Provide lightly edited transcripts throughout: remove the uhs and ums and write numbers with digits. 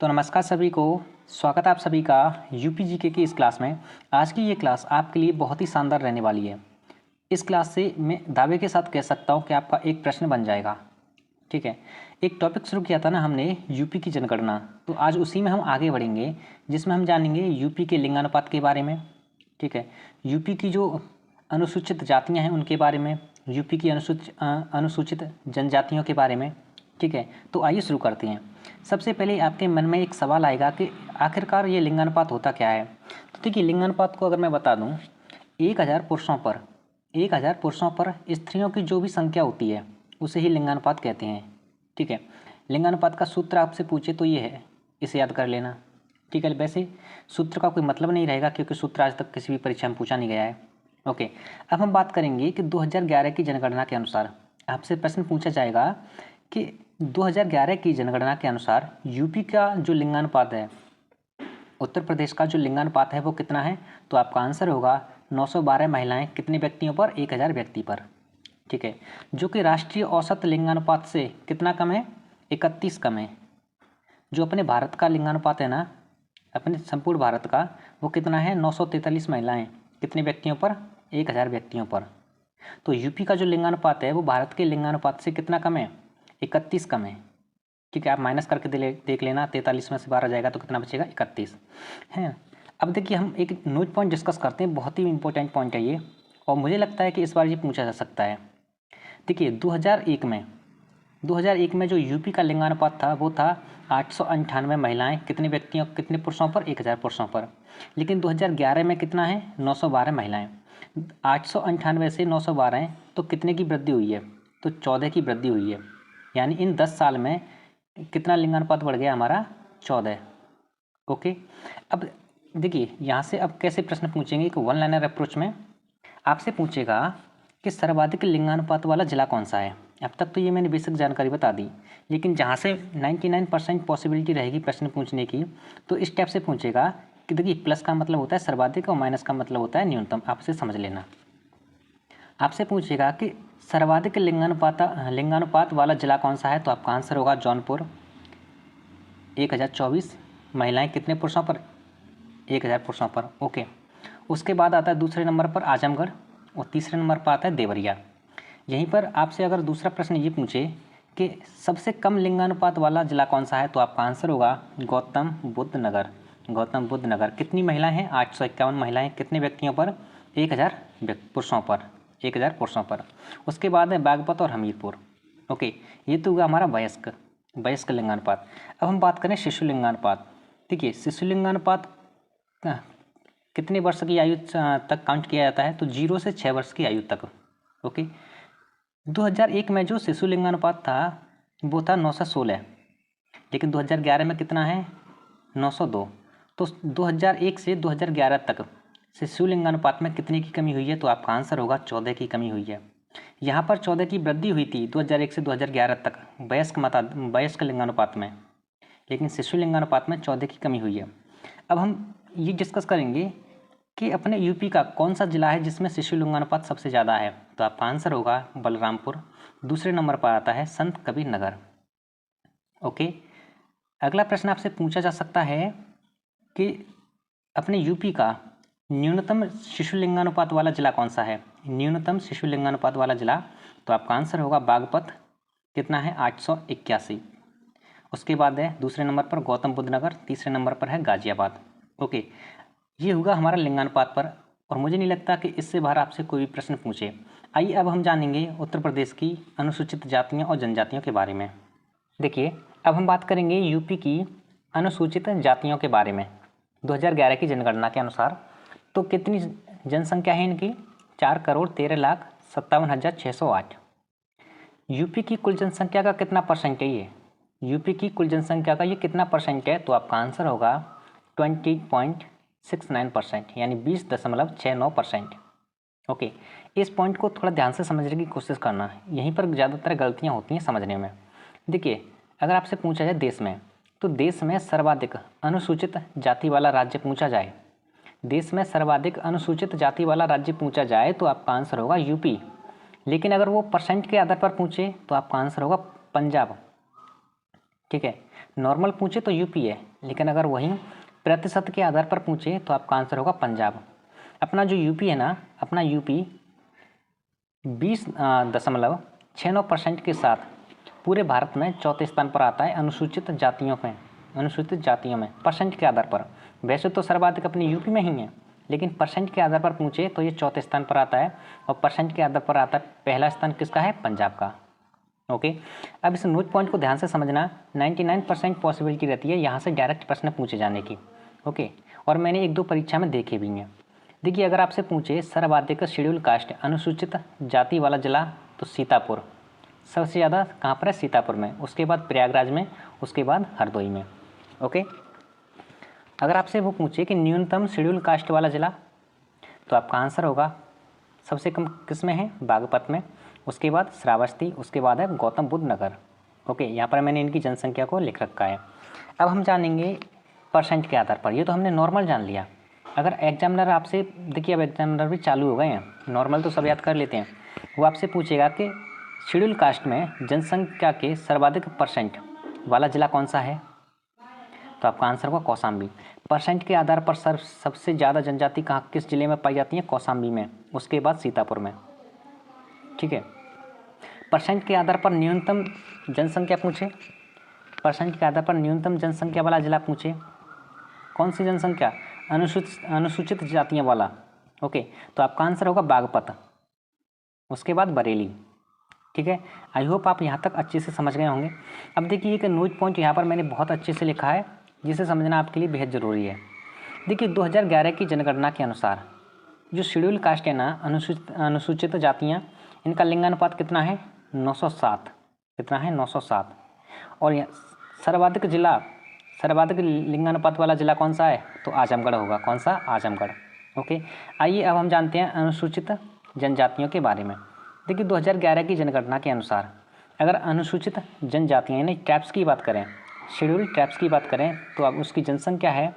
तो नमस्कार सभी को। स्वागत है आप सभी का यूपी जीके की इस क्लास में। आज की ये क्लास आपके लिए बहुत ही शानदार रहने वाली है। इस क्लास से मैं दावे के साथ कह सकता हूँ कि आपका एक प्रश्न बन जाएगा। ठीक है, एक टॉपिक शुरू किया था ना हमने यूपी की जनगणना, तो आज उसी में हम आगे बढ़ेंगे, जिसमें हम जानेंगे यूपी के लिंगानुपात के बारे में। ठीक है, यूपी की जो अनुसूचित जातियाँ हैं उनके बारे में, यूपी की अनुसूचित जनजातियों के बारे में। ठीक है, तो आइए शुरू करते हैं। सबसे पहले आपके मन में एक सवाल आएगा कि आखिरकार ये लिंगानुपात होता क्या है। तो देखिए, लिंगानुपात को अगर मैं बता दूं, 1000 पुरुषों पर स्त्रियों की जो भी संख्या होती है उसे ही लिंगानुपात कहते हैं। ठीक है, लिंगानुपात का सूत्र आपसे पूछे तो ये है, इसे याद कर लेना। ठीक है, वैसे सूत्र का कोई मतलब नहीं रहेगा क्योंकि सूत्र आज तक किसी भी परीक्षा में पूछा नहीं गया है। ओके, अब हम बात करेंगे कि 2011 की जनगणना के अनुसार आपसे प्रश्न पूछा जाएगा कि 2011 की जनगणना के अनुसार यूपी का जो लिंगानुपात है, उत्तर प्रदेश का जो लिंगानुपात है वो कितना है। तो आपका आंसर होगा 912 महिलाएं कितने व्यक्तियों पर 1000 व्यक्ति पर। ठीक है, जो कि राष्ट्रीय औसत लिंगानुपात से कितना कम है, 31 कम है। जो अपने भारत का लिंगानुपात है ना, अपने संपूर्ण भारत का, वो कितना है, 943 महिलाएं कितने व्यक्तियों पर, 1000 व्यक्तियों पर। तो यूपी का जो लिंगानुपात है वो भारत के लिंगानुपात से कितना कम है, 31 कम है। ठीक है, आप माइनस करके देख लेना, 43 में से 12 जाएगा तो कितना बचेगा, 31 है। अब देखिए, हम एक नोट पॉइंट डिस्कस करते हैं, बहुत ही इंपॉर्टेंट पॉइंट है ये, और मुझे लगता है कि इस बार ये पूछा जा सकता है। देखिए, 2001 में जो यूपी का लिंगानुपात था वो था 898 महिलाएं कितने पुरुषों पर, 1000 पुरुषों पर। लेकिन 2011 में कितना है, 912 महिलाएं। 898 से 912, तो कितने की वृद्धि हुई है, तो 14 की वृद्धि हुई है। यानी इन 10 साल में कितना लिंगानुपात बढ़ गया हमारा, 14। ओके, अब देखिए यहाँ से अब कैसे प्रश्न पूछेंगे, एक वन लाइनर अप्रोच में आपसे पूछेगा कि सर्वाधिक लिंगानुपात वाला जिला कौन सा है। अब तक तो ये मैंने बेसिक जानकारी बता दी, लेकिन जहाँ से 99% पॉसिबिलिटी रहेगी प्रश्न पूछने की, तो इस टाइप से पूछेगा कि देखिए, प्लस का मतलब होता है सर्वाधिक और माइनस का मतलब होता है न्यूनतम। आपसे समझ लेना, आपसे पूछेगा कि सर्वाधिक लिंगानुपात वाला जिला कौन सा है। तो आपका आंसर होगा जौनपुर, 1024 महिलाएं कितने पुरुषों पर, 1000 पुरुषों पर। ओके, उसके बाद आता है दूसरे नंबर पर आजमगढ़, और तीसरे नंबर पर आता है देवरिया। यहीं पर आपसे अगर दूसरा प्रश्न ये पूछे कि सबसे कम लिंगानुपात वाला जिला कौन सा है, तो आपका आंसर होगा गौतम बुद्ध नगर। गौतम बुद्ध नगर कितनी महिलाएं हैं, 851 महिलाएं कितने व्यक्तियों पर, 1000 पुरुषों पर, 1000 पुरुषों पर। उसके बाद है बागपत और हमीरपुर। ओके, ये तो हुआ हमारा वयस्क लिंगानुपात। अब हम बात करें शिशु लिंगानुपात। देखिए, शिशु लिंगानुपात कितने वर्ष की आयु तक काउंट किया जाता है, तो 0 से 6 वर्ष की आयु तक। ओके, 2001 में जो शिशु लिंगानुपात था वो था 916, लेकिन 2011 में कितना है, 902। तो 2001 से 2011 तक शिशु लिंगानुपात में कितने की कमी हुई है, तो आपका आंसर होगा 14 की कमी हुई है। यहाँ पर 14 की वृद्धि हुई थी 2001 से 2011 तक वयस्क लिंगानुपात में, लेकिन शिशु लिंगानुपात में 14 की कमी हुई है। अब हम ये डिस्कस करेंगे कि अपने यूपी का कौन सा जिला है जिसमें शिशु लिंगानुपात सबसे ज़्यादा है। तो आपका आंसर होगा बलरामपुर, दूसरे नंबर पर आता है संत कबीर नगर। ओके, अगला प्रश्न आपसे पूछा जा सकता है कि अपने यूपी का न्यूनतम शिशु लिंगानुपात वाला जिला कौन सा है, न्यूनतम शिशु लिंगानुपात वाला जिला। तो आपका आंसर होगा बागपत, कितना है, 881। उसके बाद है दूसरे नंबर पर गौतम बुद्ध नगर, तीसरे नंबर पर है गाजियाबाद। ओके, ये होगा हमारा लिंगानुपात पर, और मुझे नहीं लगता कि इससे बाहर आपसे कोई भी प्रश्न पूछे। आइए अब हम जानेंगे उत्तर प्रदेश की अनुसूचित जातियों और जनजातियों के बारे में। देखिए, अब हम बात करेंगे यूपी की अनुसूचित जातियों के बारे में। 2011 की जनगणना के अनुसार तो कितनी जनसंख्या है इनकी, 4,13,57,608। यूपी की कुल जनसंख्या का कितना परसेंट है ये, यूपी की कुल जनसंख्या का ये कितना परसेंट है, तो आपका आंसर होगा 20.69%, यानी 20.69%। ओके, इस पॉइंट को थोड़ा ध्यान से समझने की कोशिश करना, यहीं पर ज़्यादातर गलतियां होती हैं समझने में। देखिए, अगर आपसे पूछा जाए देश में, तो देश में सर्वाधिक अनुसूचित जाति वाला राज्य पूछा जाए, देश में सर्वाधिक अनुसूचित जाति वाला राज्य पूछा जाए तो आपका आंसर होगा यूपी। लेकिन अगर वो परसेंट के आधार पर पूछे तो आपका आंसर होगा पंजाब। ठीक है। नॉर्मल पूछे तो यूपी है, लेकिन अगर वही प्रतिशत के आधार पर पूछे तो आपका आंसर होगा पंजाब। अपना जो यूपी है ना, अपना यूपी 20.69% के साथ पूरे भारत में चौथे स्थान पर आता है अनुसूचित जातियों में परसेंट के आधार पर। वैसे तो सर्वाधिक अपनी यूपी में ही है, लेकिन परसेंट के आधार पर पूछे तो ये चौथे स्थान पर आता है, और परसेंट के आधार पर आता है पहला स्थान किसका है, पंजाब का। ओके, अब इस नोट पॉइंट को ध्यान से समझना। 99% पॉसिबिलिटी रहती है यहाँ से डायरेक्ट प्रश्न पूछे जाने की। ओके, और मैंने 1-2 परीक्षा में देखे भी हैं। देखिए, अगर आपसे पूछे सर्वाधिक शेड्यूल कास्ट अनुसूचित जाति वाला जिला, तो सीतापुर सबसे ज़्यादा कहाँ पर है, सीतापुर में, उसके बाद प्रयागराज में, उसके बाद हरदोई में। ओके, अगर आपसे वो पूछे कि न्यूनतम शेड्यूल कास्ट वाला जिला, तो आपका आंसर होगा सबसे कम किस में है, बागपत में, उसके बाद श्रावस्ती, उसके बाद है गौतम बुद्ध नगर। ओके, यहाँ पर मैंने इनकी जनसंख्या को लिख रखा है। अब हम जानेंगे परसेंट के आधार पर। ये तो हमने नॉर्मल जान लिया। अगर एग्जामिनर आपसे, देखिए अब एग्जामिनर भी चालू हो गए हैं, नॉर्मल तो सब याद कर लेते हैं, वो आपसे पूछेगा कि शेड्यूल कास्ट में जनसंख्या के सर्वाधिक परसेंट वाला जिला कौन सा है, तो आपका आंसर होगा कौशाम्बी। परसेंट के आधार पर सबसे ज़्यादा जनजाति कहाँ किस जिले में पाई जाती है, कौशाम्बी में, उसके बाद सीतापुर में। ठीक है, परसेंट के आधार पर न्यूनतम जनसंख्या पूछे, परसेंट के आधार पर न्यूनतम जनसंख्या वाला जिला पूछे, कौन सी जनसंख्या, अनुसूचित जातियाँ वाला। ओके, तो आपका आंसर होगा बागपत, उसके बाद बरेली। ठीक है, आई होप आप यहाँ तक अच्छे से समझ गए होंगे। अब देखिए कि नोट पॉइंट यहाँ पर मैंने बहुत अच्छे से लिखा है, जिसे समझना आपके लिए बेहद ज़रूरी है। देखिए 2011 की जनगणना के अनुसार जो शेड्यूल कास्ट है ना, अनुसूचित जातियाँ, इनका लिंगानुपात कितना है, 907। कितना है, 907। और सर्वाधिक लिंगानुपात वाला जिला कौन सा है, तो आजमगढ़ होगा। कौन सा, आजमगढ़। ओके, आइए अब हम जानते हैं अनुसूचित जनजातियों के बारे में। देखिए 2011 की जनगणना के अनुसार अगर अनुसूचित जनजातियाँ यानी ट्राइब्स की बात करें, शेड्यूल ट्राइब्स की बात करें, तो अब उसकी जनसंख्या है,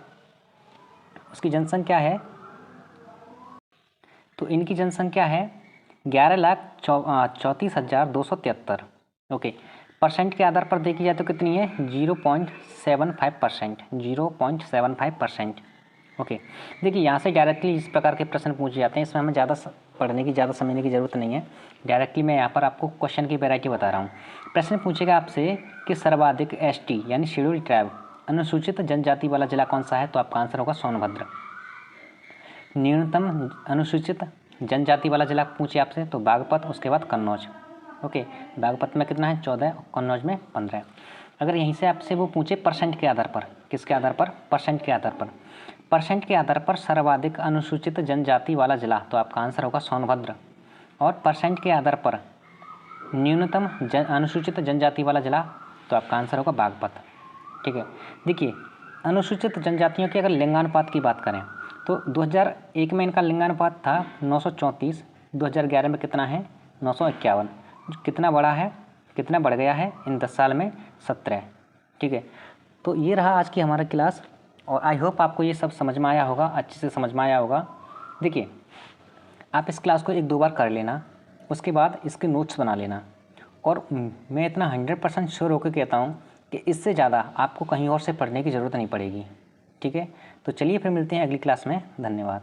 तो इनकी जनसंख्या है 11,34,273। ओके, परसेंट के आधार पर देखी जाए तो कितनी है, 0.75%। 0.75%। ओके, देखिए यहाँ से डायरेक्टली इस प्रकार के प्रश्न पूछे जाते हैं, इसमें हमें ज़्यादा पढ़ने की, ज़्यादा समझने की ज़रूरत नहीं है। डायरेक्टली मैं यहाँ पर आपको क्वेश्चन की वैरायटी बता रहा हूँ। प्रश्न पूछेगा आपसे कि सर्वाधिक एसटी यानी शेड्यूल ट्राइब अनुसूचित जनजाति वाला जिला कौन सा है, तो आपका आंसर होगा सोनभद्र। न्यूनतम अनुसूचित जनजाति वाला जिला पूछे आपसे, तो बागपत, उसके बाद कन्नौज। ओके, बागपत में कितना है, 14, कन्नौज में 15। अगर यहीं से आपसे वो पूछे परसेंट के आधार पर, किसके आधार पर, परसेंट के आधार पर, परसेंट के आधार पर सर्वाधिक अनुसूचित जनजाति वाला जिला, तो आपका आंसर होगा सोनभद्र। और परसेंट के आधार पर न्यूनतम अनुसूचित जनजाति वाला जिला, तो आपका आंसर होगा बागपत। ठीक है, देखिए अनुसूचित जनजातियों के अगर लिंगानुपात की बात करें तो 2001 में इनका लिंगानुपात था 934, 2011 में कितना है, 951। कितना बड़ा है, कितना बढ़ गया है इन 10 साल में, 17। ठीक है, तो ये रहा आज की हमारा क्लास, और आई होप आपको ये सब समझ में आया होगा, अच्छे से समझ में आया होगा। देखिए आप इस क्लास को 1-2 बार कर लेना, उसके बाद इसके नोट्स बना लेना, और मैं इतना 100% श्योर होकर कहता हूँ कि इससे ज़्यादा आपको कहीं और से पढ़ने की ज़रूरत नहीं पड़ेगी। ठीक है, तो चलिए फिर मिलते हैं अगली क्लास में। धन्यवाद।